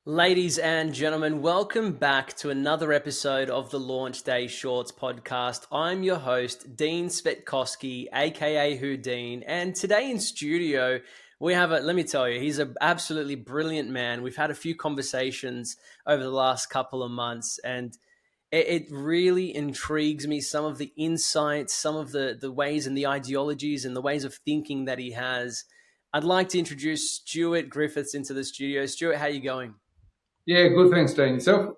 Ladies and gentlemen, welcome back to another episode of the LaunchDay Shorts podcast. I'm your host, Dean Cvetkoski, a.k.a. WhoDean, and today in studio, we have let me tell you, he's an absolutely brilliant man. We've had a few conversations over the last couple of months, and it really intrigues me, some of the insights, some of the ways and the ideologies and the ways of thinking that he has. I'd like to introduce Stuart Griffiths into the studio. Stuart, how you going? Yeah, good. Thanks, Dean. Yourself?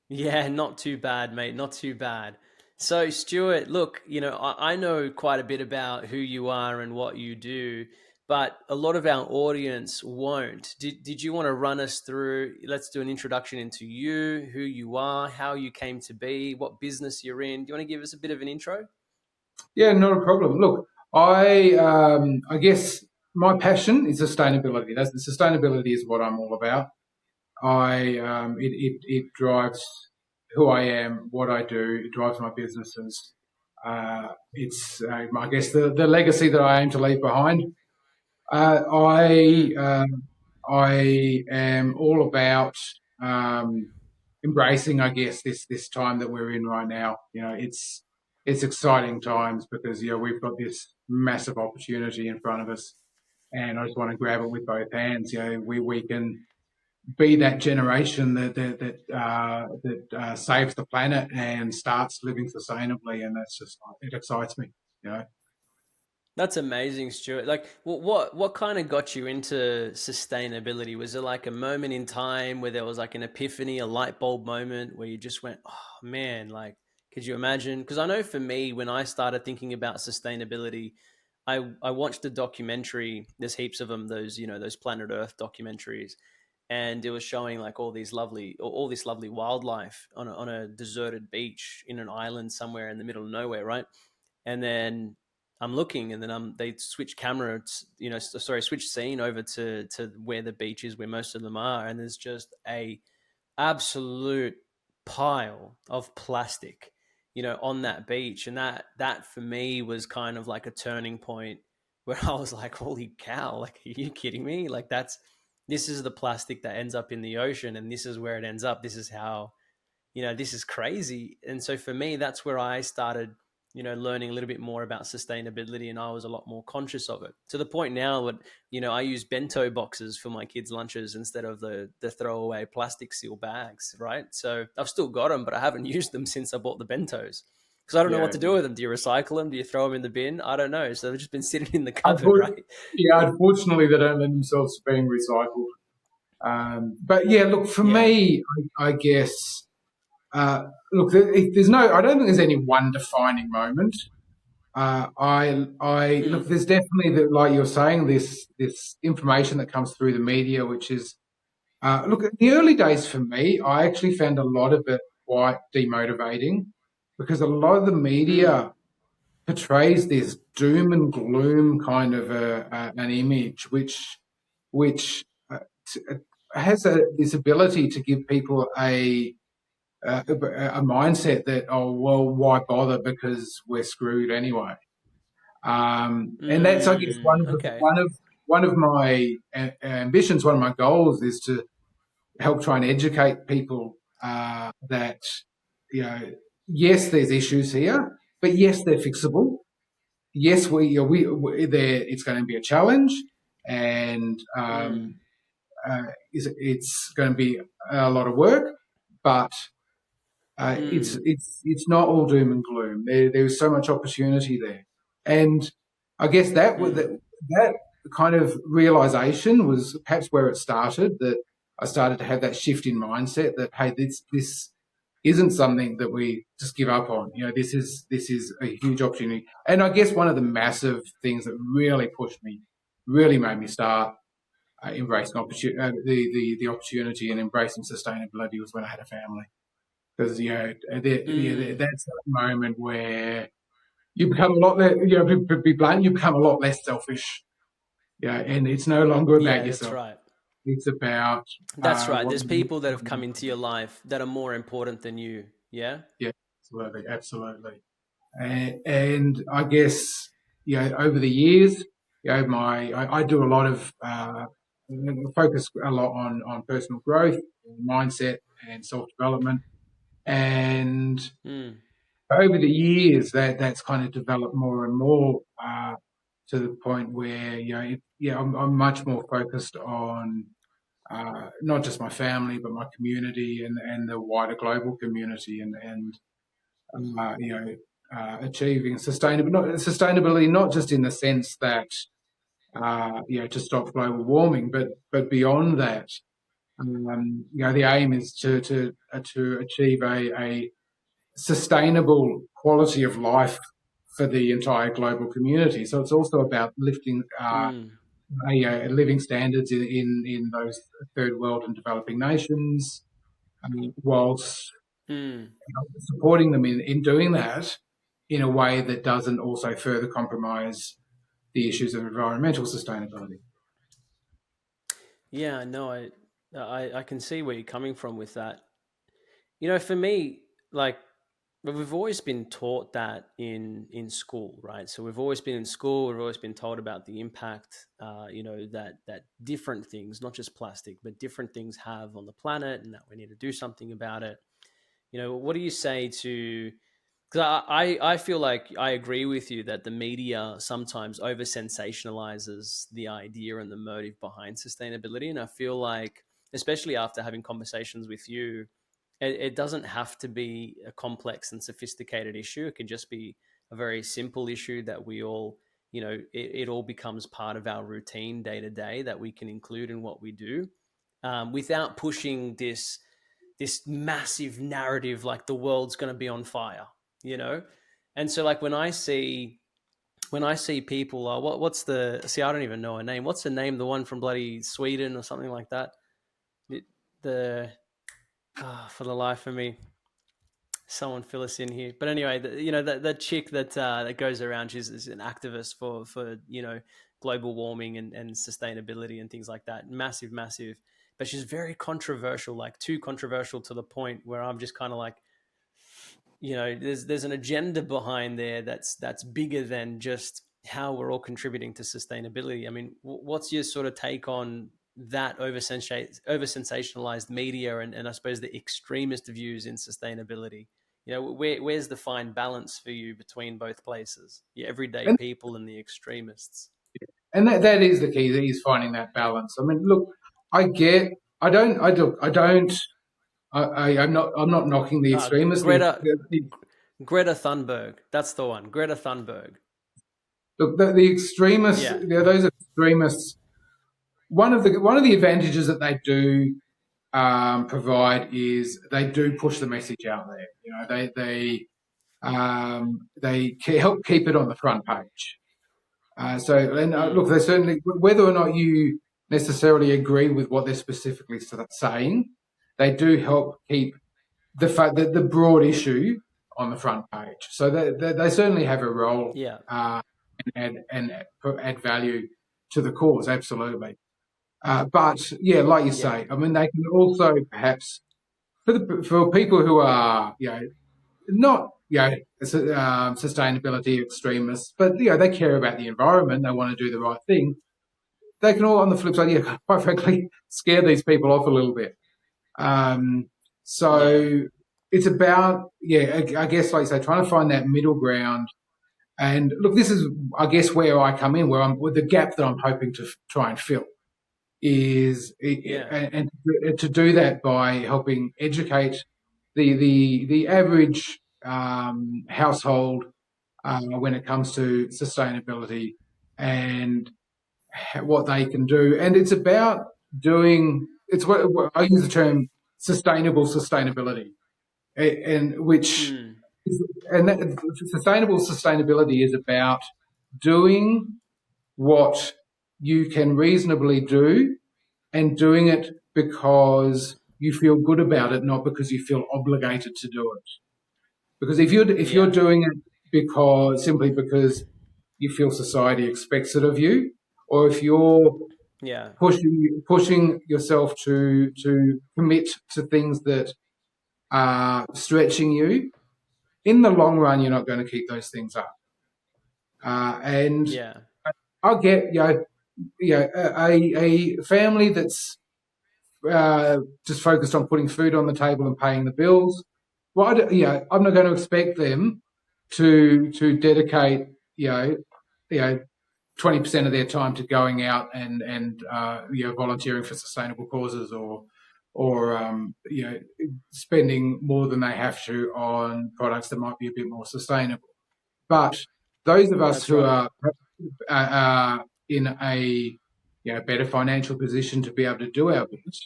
Yeah, not too bad, mate. Not too bad. So, Stuart, look, I know quite a bit about who you are and what you do, but a lot of our audience won't. Did you want to run us through? Let's do an introduction into you, who you are, how you came to be, what business you're in. Do you want to give us a bit of an intro? Yeah, not a problem. Look, I guess my passion is sustainability. That's sustainability is what I'm all about. It drives who I am, what I do. It drives my businesses. I guess the legacy that I aim to leave behind. Uh, I Mm. um, I am all about um, embracing, I guess, this time that we're in right now. It's exciting times because we've got this massive opportunity in front of us, and I just want to grab it with both hands. We can be that generation that saves the planet and starts living sustainably, and that's just it excites me. You know. That's amazing, Stuart. Like, what kind of got you into sustainability? Was it like a moment in time where there was like an epiphany, a light bulb moment where you just went, "Oh man!" Like, could you imagine? Because I know for me, when I started thinking about sustainability, I watched a documentary. There's heaps of them. Those Planet Earth documentaries, and it was showing like all this lovely wildlife on a deserted beach in an island somewhere in the middle of nowhere, right? And then I'm looking, and then they switch camera, switch scene over to where the beach is, where most of them are, and there's just a absolute pile of plastic, on that beach, and that for me was kind of like a turning point where I was like, holy cow, like, are you kidding me? Like this is the plastic that ends up in the ocean, and this is where it ends up. This is how this is crazy. And so for me, that's where I started, learning a little bit more about sustainability, and I was a lot more conscious of it, to the point now that, I use bento boxes for my kids' lunches instead of the throwaway plastic seal bags, right? So I've still got them, but I haven't used them since I bought the bentos. Because I don't know what Yeah. to do with them. Do you recycle them? Do you throw them in the bin? I don't know. So they've just been sitting in the cupboard, Unfor- right? Unfortunately, they don't lend themselves to being recycled. But yeah, look, for Yeah. me, I guess, look, there's no, I don't think there's any one defining moment. Look, Mm. there's definitely like you're saying, this information that comes through the media, which is, look, in the early days for me, I actually found a lot of it quite demotivating because a lot of the Mm. media portrays this doom and gloom kind of an image, which has this ability to give people a mindset that, oh well, why bother because we're screwed anyway. And that's, I guess, Mm. Okay. one of my ambitions, one of my goals is to help try and educate people that, you know, yes, there's issues here, but yes, they're fixable. Yes, it's going to be a challenge, and Mm. it's going to be a lot of work, but Mm. it's not all doom and gloom. There's so much opportunity there, and I guess Mm. that kind of realization was perhaps where it started. That I started to have that shift in mindset that, hey, this isn't something that we just give up on. This is a huge opportunity, and I guess one of the massive things that really pushed me, really made me start embracing the opportunity and embracing sustainability was when I had a family. Because Mm. that's that moment where you become a lot less, to be blunt, you become a lot less selfish. Yeah, and it's no longer about Yeah, that's yourself. right. It's about That's right. what. There's people that have come into your life that are more important than you. Yeah. Yeah, absolutely, absolutely. And I guess over the years, I do a lot of focus a lot on personal growth, mindset, and self-development. And Mm. over the years, that's kind of developed more and more to the point where I'm much more focused on not just my family but my community and the wider global community and achieving sustainability not just in the sense that to stop global warming, but beyond that. The aim is to achieve a sustainable quality of life for the entire global community. So it's also about lifting Mm. living standards in those third world and developing nations, whilst Mm. supporting them in doing that in a way that doesn't also further compromise the issues of environmental sustainability. Yeah, no, I can see where you're coming from with that. For me, like, but we've always been taught that in school, right? So we've always been in school. We've always been told about the impact, that different things, not just plastic, but different things have on the planet, and that we need to do something about it. What do you say to? Because I feel like I agree with you that the media sometimes over sensationalizes the idea and the motive behind sustainability, and I feel like, especially after having conversations with you, it doesn't have to be a complex and sophisticated issue. It can just be a very simple issue that we all, it all becomes part of our routine day to day that we can include in what we do, without pushing this massive narrative like the world's going to be on fire, you know. And so, like, when I see people, what's the see? I don't even know her name. What's the name? The one from bloody Sweden or something like that. It, the For the life of me, someone fill us in here. But anyway, the chick that goes around, she's an activist for global warming and sustainability and things like that. Massive, massive. But she's very controversial, like too controversial to the point where I'm just kind of like, there's an agenda behind there that's bigger than just how we're all contributing to sustainability. I mean, what's your sort of take on that over sensationalized media and I suppose the extremist views in sustainability? Where's the fine balance for you between both places, the everyday And people and the extremists? that is the key. That is finding that balance. I mean, look, I get. I don't. I'm not knocking the extremists. Greta Thunberg, that's the one. Greta Thunberg. The extremists. Yeah. Those extremists. One of the advantages that they do provide is they do push the message out there. They help keep it on the front page. Mm. Look, they certainly, whether or not you necessarily agree with what they're specifically saying, they do help keep the fact that the broad issue on the front page. So they certainly have a role Yeah. and add value to the cause, absolutely. But yeah, like you Yeah. say, I mean, they can also perhaps for people who are not sustainability extremists, but they care about the environment, they want to do the right thing. They can all, on the flip side, quite frankly, scare these people off a little bit. Um, Yeah. so it's about, I guess, like you say, trying to find that middle ground. And look, this is, I guess, where I come in, where I'm with the gap that I'm hoping to try and fill is, Yeah. and to do that by helping educate the average household when it comes to sustainability and what they can do. And it's about doing. It's what I use the term sustainable sustainability, and which Mm. and that, sustainable sustainability is about doing what you can reasonably do and doing it because you feel good about it, not because you feel obligated to do it. Because if you're Yeah. doing it simply because you feel society expects it of you, or if you're Yeah. pushing yourself to commit to things that are stretching you, in the long run, you're not going to keep those things up. And Yeah. I get, a family that's just focused on putting food on the table and paying the bills. Well, I'm not going to expect them to dedicate 20% of their time to going out and volunteering for sustainable causes or spending more than they have to on products that might be a bit more sustainable. But those of us That's who right. are in a better financial position to be able to do our bit,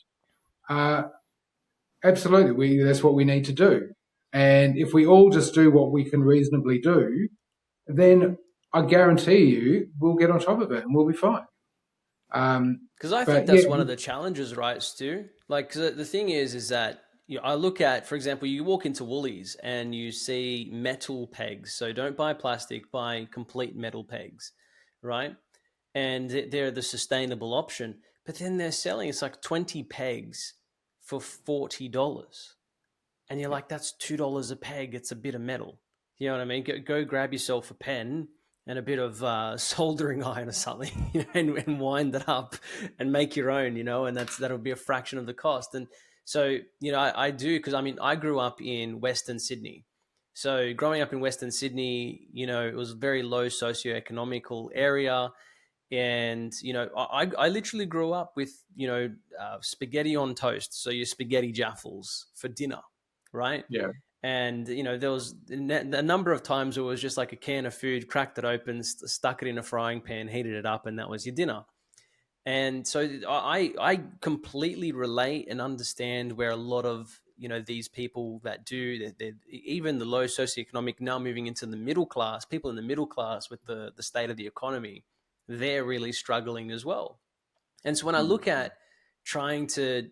absolutely, that's what we need to do. And if we all just do what we can reasonably do, then I guarantee you we'll get on top of it and we'll be fine. Because I think But yeah, that's one of the challenges, right, Stu? Like, 'cause the thing is that I look at, for example, you walk into Woolies and you see metal pegs. So don't buy plastic, buy complete metal pegs, right? And they're the sustainable option. But then they're selling, it's like 20 pegs for $40. And you're like, that's $2 a peg. It's a bit of metal. You know what I mean? Go grab yourself a pen and a bit of soldering iron or something, and wind that up and make your own, and that'll be a fraction of the cost. And so, I do, because I mean, I grew up in Western Sydney. So growing up in Western Sydney, it was a very low socioeconomical area. And I literally grew up with spaghetti on toast, so your spaghetti jaffles for dinner, right? yeah, And there was a number of times where it was just like a can of food, cracked it open, stuck it in a frying pan, heated it up, and that was your dinner. And so I completely relate and understand where a lot of these people that do that, even the low socioeconomic, now moving into the middle class, people in the middle class with the state of the economy, they're really struggling as well. And so when I look at trying to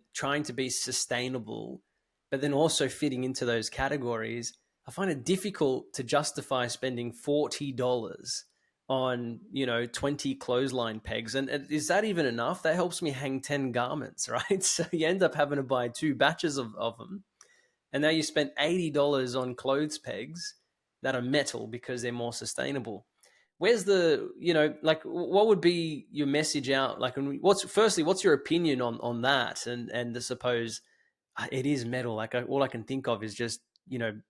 be sustainable, but then also fitting into those categories, I find it difficult to justify spending $40 on 20 clothesline pegs. And is that even enough? That helps me hang 10 garments, right? So you end up having to buy two batches of them. And now you spent $80 on clothes pegs that are metal because they're more sustainable. Where's the, like, what would be your message out? Like, what's your opinion on that? And I suppose it is metal. Like, all I can think of is just,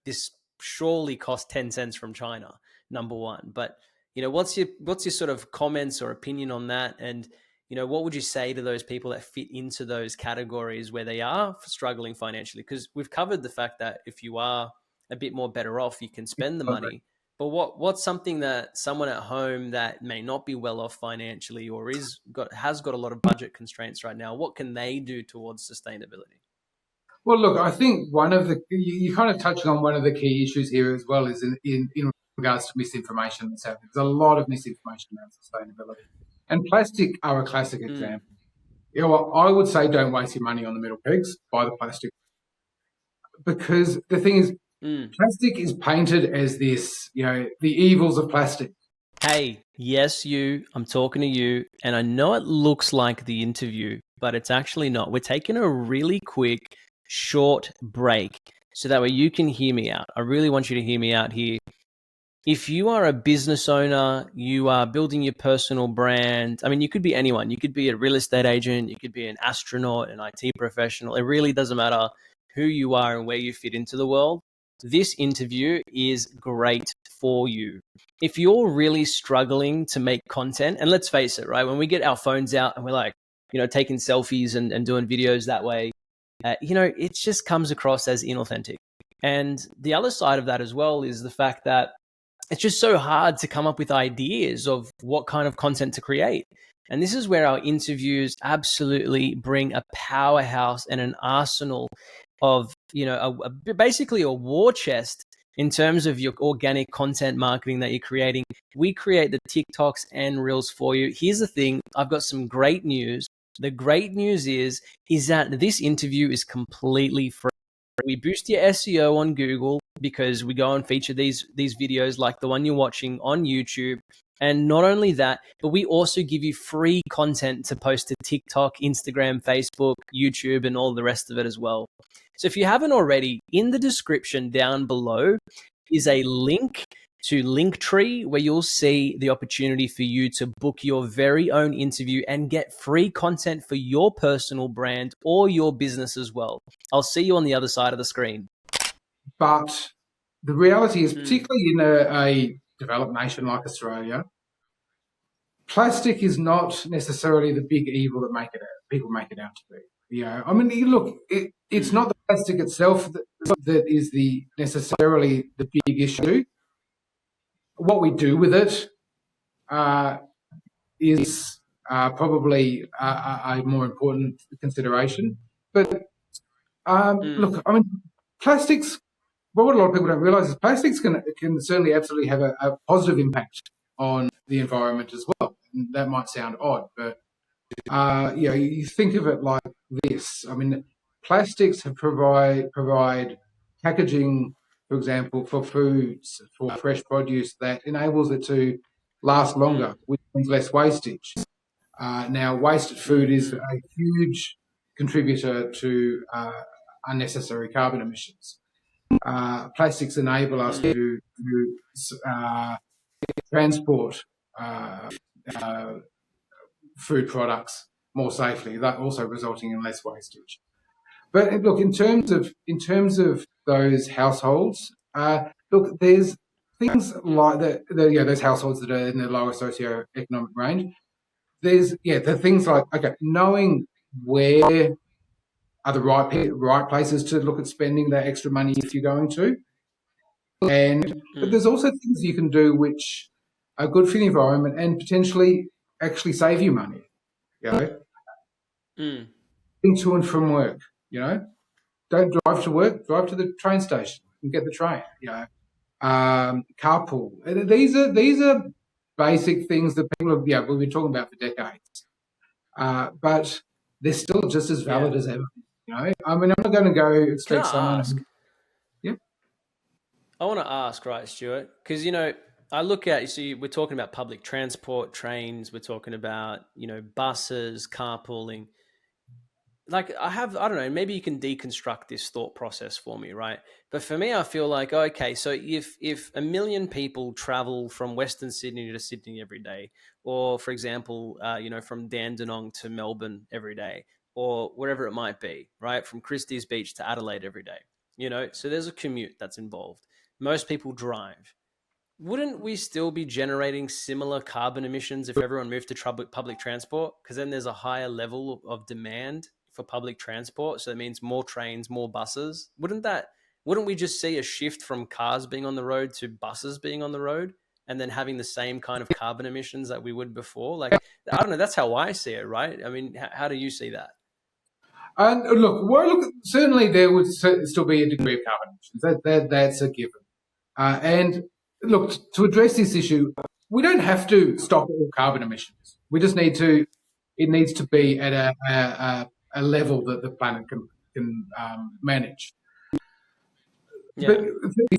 this surely cost 10 cents from China, number one. But, what's your sort of comments or opinion on that? And, what would you say to those people that fit into those categories where they are struggling financially? Because we've covered the fact that if you are a bit more better off, you can spend the money. But what's something that someone at home that may not be well off financially or has got a lot of budget constraints right now, what can they do towards sustainability? well, look, I think one of the you kind of touching on one of the key issues here as well is in regards to misinformation that's happening. There's a lot of misinformation around sustainability, and plastic are a classic Mm, example. Well, I would say don't waste your money on the metal pegs. Buy the plastic, because the thing is, mm. plastic is painted as this, the evils of plastic. Hey, yes, I'm talking to you. And I know it looks like the interview, but it's actually not. We're taking a really quick, short break so that way you can hear me out. I really want you to hear me out here. If you are a business owner, you are building your personal brand. I mean, you could be anyone. You could be a real estate agent, you could be an astronaut, an IT professional. It really doesn't matter who you are and where you fit into the world. This interview is great for you. If you're really struggling to make content, and let's face it, right? When we get our phones out and we're like, taking selfies and doing videos that way, it just comes across as inauthentic. And the other side of that as well is the fact that it's just so hard to come up with ideas of what kind of content to create. And this is where our interviews absolutely bring a powerhouse and an arsenal of, basically a war chest in terms of your organic content marketing that you're creating. We create the TikToks and Reels for you. Here's the thing. I've got some great news. The great news is that this interview is completely free. We boost your SEO on Google because we go and feature these videos like the one you're watching on YouTube. And not only that, but we also give you free content to post to TikTok, Instagram, Facebook, YouTube, and all the rest of it as well. So if you haven't already, in the description down below is a link to Linktree, where you'll see the opportunity for you to book your very own interview and get free content for your personal brand or your business as well. I'll see you on the other side of the screen. But the reality is, particularly in a developed nation like Australia, plastic is not necessarily the big evil that people make it out to be. You know, I mean, look, it's not the plastic itself that is necessarily the big issue. What we do with it is probably a more important consideration. But look, I mean, plastics. Well, what a lot of people don't realise is plastics can certainly absolutely have a positive impact on the environment as well. And that might sound odd, but you think of it like this. I mean, plastics provide packaging, for example, for foods, for fresh produce that enables it to last longer, which means less wastage. Now, wasted food is a huge contributor to unnecessary carbon emissions. Plastics enable us to transport food products more safely, that also resulting in less wastage. But look, in terms of those households, look, there's things like those households that are in the lower socioeconomic range. There's the things like, okay, knowing where are the right places to look at spending that extra money if you're going to. But there's also things you can do which are good for the environment and potentially actually save you money. You know, to and from work. You know, don't drive to work. Drive to the train station and get the train. You know, carpool. These are basic things that people have we've been talking about for decades. But they're still just as valid as ever. You know, I mean, I'm not going to go expect someone. I want to ask, right, Stuart, because, you know, I look at, you see, we're talking about public transport, trains, we're talking about, you know, buses, carpooling. Like, I don't know, maybe you can deconstruct this thought process for me, right? But for me, I feel like, okay, so if a million people travel from Western Sydney to Sydney every day, or for example, from Dandenong to Melbourne every day, or wherever it might be, right? From Christie's Beach to Adelaide every day, you know, so there's a commute that's involved. Most people drive. Wouldn't we still be generating similar carbon emissions if everyone moved to public transport? Because then there's a higher level of demand for public transport. So that means more trains, more buses. Wouldn't we just see a shift from cars being on the road to buses being on the road and then having the same kind of carbon emissions that we would before? Like, I don't know. That's how I see it, right? I mean, how do you see that? Look, certainly there would still be a degree of carbon emissions. That's a given. And look, to address this issue, we don't have to stop all carbon emissions. We just need to. It needs to be at a level that the planet can manage. Yeah. But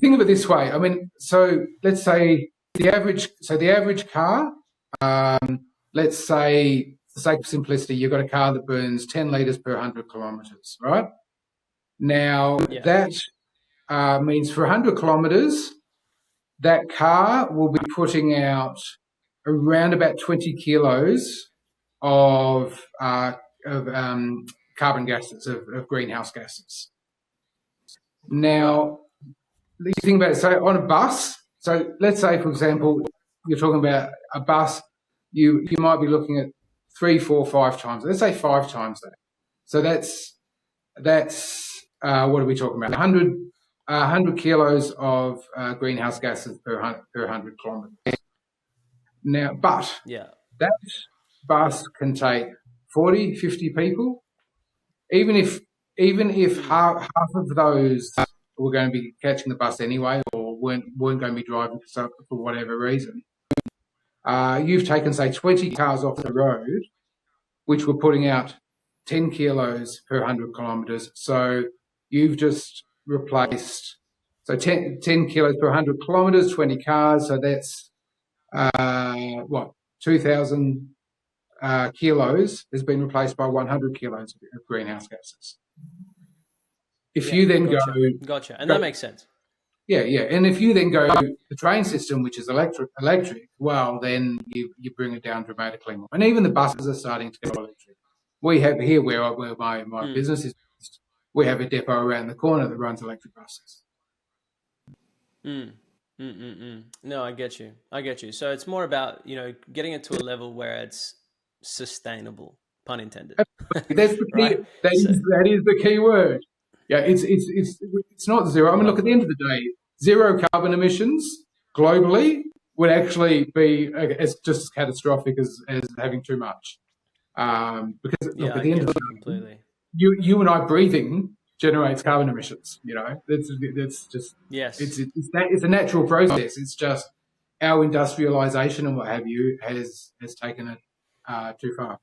think of it this way. I mean, so let's say the average car. Let's say, for the sake of simplicity, you've got a car that burns 10 litres per 100 kilometres, right? Now, that means for 100 kilometres, that car will be putting out around about 20 kilos of carbon gases, of greenhouse gases. Now, you think about it, so on a bus, so let's say, for example, you're talking about a bus, you might be looking at 3, 4, 5 times. Let's say 5 times that. So that's what are we talking about? 100 kilos of greenhouse gases per 100 kilometres. Now, but that bus can take 40, 50 people. Even if half of those were going to be catching the bus anyway, or weren't going to be driving for whatever reason, you've taken, say, 20 cars off the road, which were putting out 10 kilos per 100 kilometres. So you've just replaced, 10 kilos per 100 kilometres, 20 cars. So that's 2,000 kilos has been replaced by 100 kilos of greenhouse gases. If you then gotcha, and that makes sense. yeah. And if you then go the train system, which is electric, well, then you bring it down dramatically more. And even the buses are starting to go electric. We have here where my Mm, business is, we have a depot around the corner that runs electric buses. mm, No, I get you. I get you. So it's more about, getting it to a level where it's sustainable, pun intended. That's the key. Right? So, That is the key word. Yeah, it's not zero. I mean, look, love at the that. end of the day, zero carbon emissions globally would actually be as just as catastrophic as having too much. Because look, Yeah, at I the end of the get you day, completely. you and I breathing generates carbon emissions. That's just Yes. it's a natural process. It's just our industrialization and what have you has taken it too far.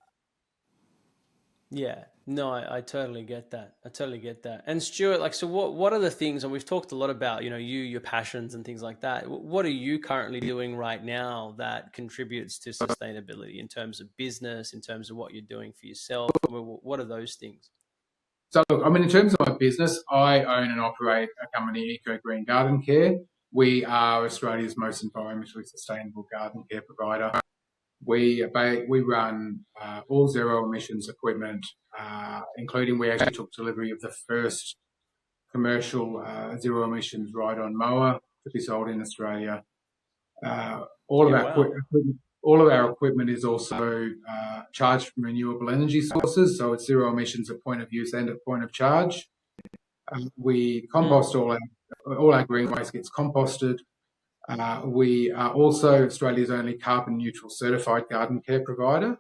Yeah, no, I totally get that. I totally get that. And Stuart, like, so what are the things, and we've talked a lot about, your passions and things like that. What are you currently doing right now that contributes to sustainability in terms of business, in terms of what you're doing for yourself? I mean, what are those things? So, look, I mean, in terms of my business, I own and operate a company, Eco Green Garden Care. We are Australia's most environmentally sustainable garden care provider. We run all zero emissions equipment, including we actually took delivery of the first commercial zero emissions ride-on mower to be sold in Australia. Uh, all of Yeah, our wow. equipment, all of our equipment is also charged from renewable energy sources, so it's zero emissions at point of use and at point of charge. We Mm, compost all our green waste gets composted. We are also Australia's only carbon neutral certified garden care provider.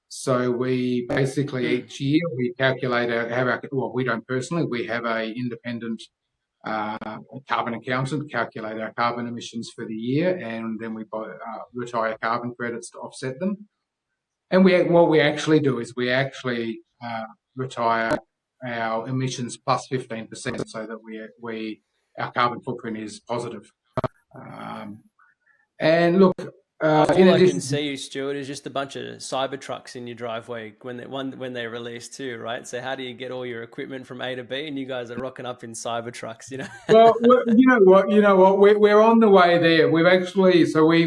So we basically mm, each year we calculate well, we don't personally, we have a independent uh, carbon accountant calculate our carbon emissions for the year, and then we retire carbon credits to offset them. And what we actually do is we actually retire our emissions plus 15%, so that our carbon footprint is positive. Um, and look, in All I can addition, see, Stuart, is just a bunch of cyber trucks in your driveway when they release too, right? So how do you get all your equipment from A to B, and you guys are rocking up in cyber trucks, well, you know what, we're on the way there. We've actually, so we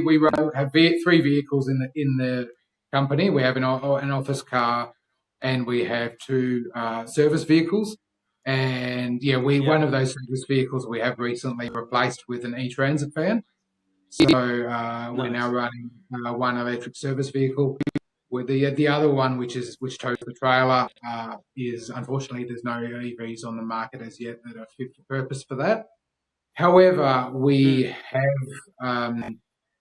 have three vehicles in the company. We have an office car, and we have two service vehicles. And yeah, Yeah, one of those service vehicles we have recently replaced with an e-transit van. So we're now nice. running one electric service vehicle. With the other one, which tows the trailer, is unfortunately there's no EVs on the market as yet that are fit for purpose for that. However, we Mm. have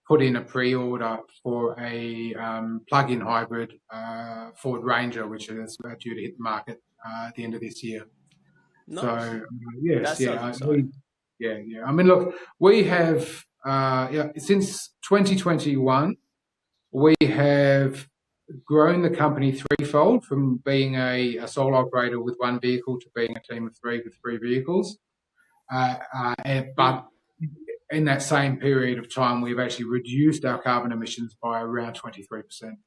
put in a pre-order for a plug-in hybrid Ford Ranger, which is due to hit the market at the end of this year. So Nice. That yes, sounds exciting. yeah. I mean, look, we have since 2021, we have grown the company threefold from being a sole operator with one vehicle to being a team of three with three vehicles. Mm. But in that same period of time, we've actually reduced our carbon emissions by around 23%.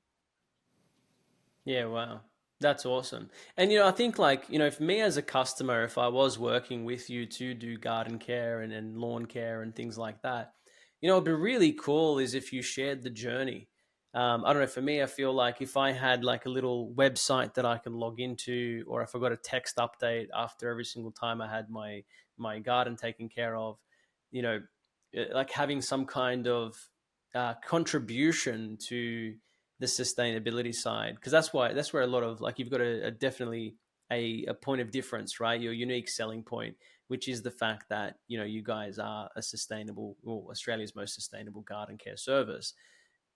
Yeah, wow. That's awesome. And I think, like, for me as a customer, if I was working with you to do garden care and lawn care and things like that, it'd be really cool is if you shared the journey. I don't know, for me, I feel like if I had like a little website that I can log into, or if I got a text update after every single time I had my garden taken care of, you know, like having some kind of contribution to the sustainability side, because that's where a lot of, like, you've got a definitely a point of difference, right? Your unique selling point, which is the fact that you guys are a sustainable, well, Australia's most sustainable garden care service.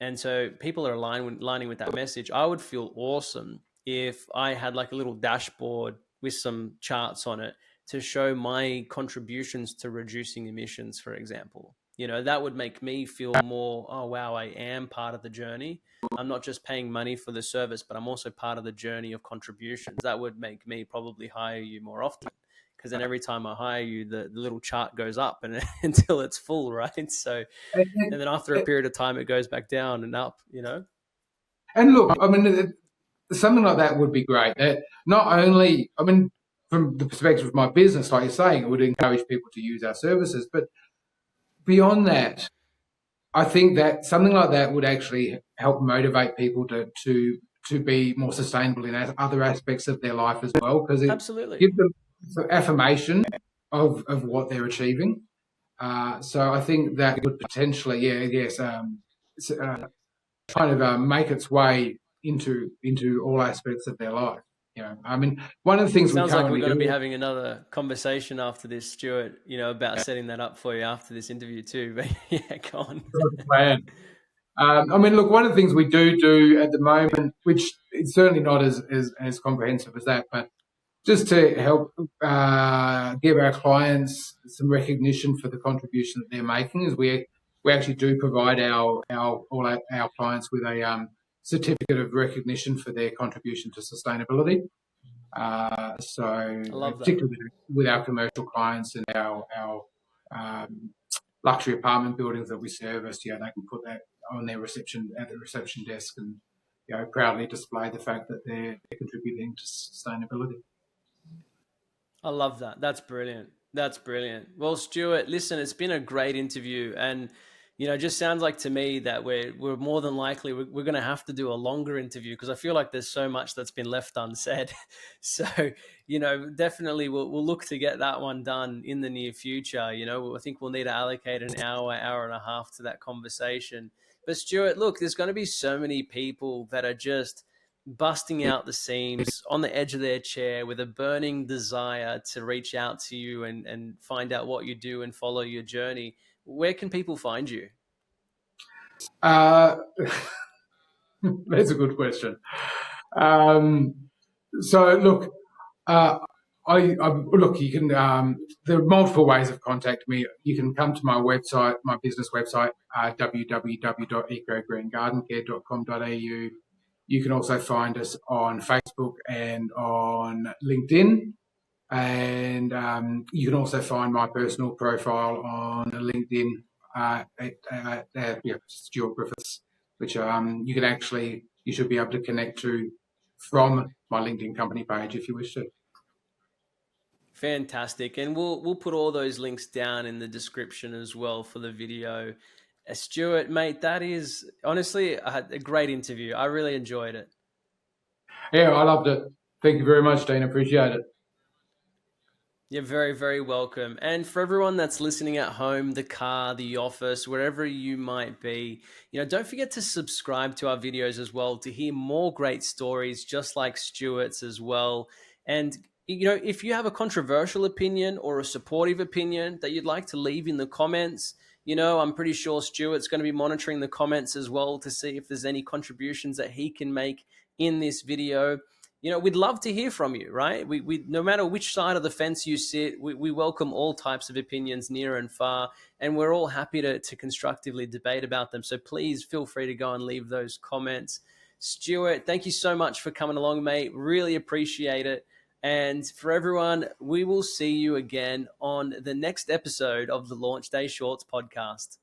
And so people are aligning with that message. I would feel awesome if I had like a little dashboard with some charts on it to show my contributions to reducing emissions, for example. That would make me feel more, oh, wow, I am part of the journey. I'm not just paying money for the service, but I'm also part of the journey of contributions. That would make me probably hire you more often, because then every time I hire you, the little chart goes up and until it's full, right? So, and then after a And, period of time, it goes back down and up. and look, I mean, something like that would be great. That not only, I mean, from the perspective of my business, like you're saying, it would encourage people to use our services, but beyond that, I think that something like that would actually help motivate people to be more sustainable in other aspects of their life as well, because it Absolutely. gives them affirmation of what they're achieving. So I think that would potentially, kind of make its way into all aspects of their life. I mean, one of the things we Sounds like we're currently going to be do. having another conversation after this, Stuart, about setting that up for you after this interview too. But yeah, go on. Plan. I mean, look, one of the things we do at the moment, which is certainly not as comprehensive as that, but just to help give our clients some recognition for the contribution that they're making, is we actually do provide all our clients with a certificate of recognition for their contribution to sustainability. So I love that. particularly with our commercial clients and our luxury apartment buildings that we service, they can put that on their reception at the reception desk and proudly display the fact that they're contributing to sustainability. I love that. That's brilliant. That's brilliant. Well, Stuart, listen, it's been a great interview, and it just sounds like to me that we're more than likely we're going to have to do a longer interview because I feel like there's so much that's been left unsaid. So, definitely we'll look to get that one done in the near future. I think we'll need to allocate an hour and a half to that conversation. But Stuart, look, there's going to be so many people that are just busting out the seams on the edge of their chair with a burning desire to reach out to you and find out what you do and follow your journey. Where can people find you? Uh, that's a good question. So look, look. You can. There are multiple ways of contacting me. You can come to my website, my business website, www.ecogreengardencare.com.au. You can also find us on Facebook and on LinkedIn. And you can also find my personal profile on LinkedIn Stuart Griffiths, which you should be able to connect to from my LinkedIn company page if you wish to. Fantastic. And we'll put all those links down in the description as well for the video. Stuart, mate, that is honestly a great interview. I really enjoyed it. Yeah, I loved it. Thank you very much, Dean. Appreciate it. You're very, very welcome. And for everyone that's listening at home, the car, the office, wherever you might be, don't forget to subscribe to our videos as well to hear more great stories just like Stuart's as well. And, if you have a controversial opinion or a supportive opinion that you'd like to leave in the comments, I'm pretty sure Stuart's going to be monitoring the comments as well to see if there's any contributions that he can make in this video. We'd love to hear from you, right? We no matter which side of the fence you sit, we welcome all types of opinions near and far, and we're all happy to constructively debate about them. So please feel free to go and leave those comments. Stuart, thank you so much for coming along, mate. Really appreciate it. And for everyone, we will see you again on the next episode of the Launch Day Shorts podcast.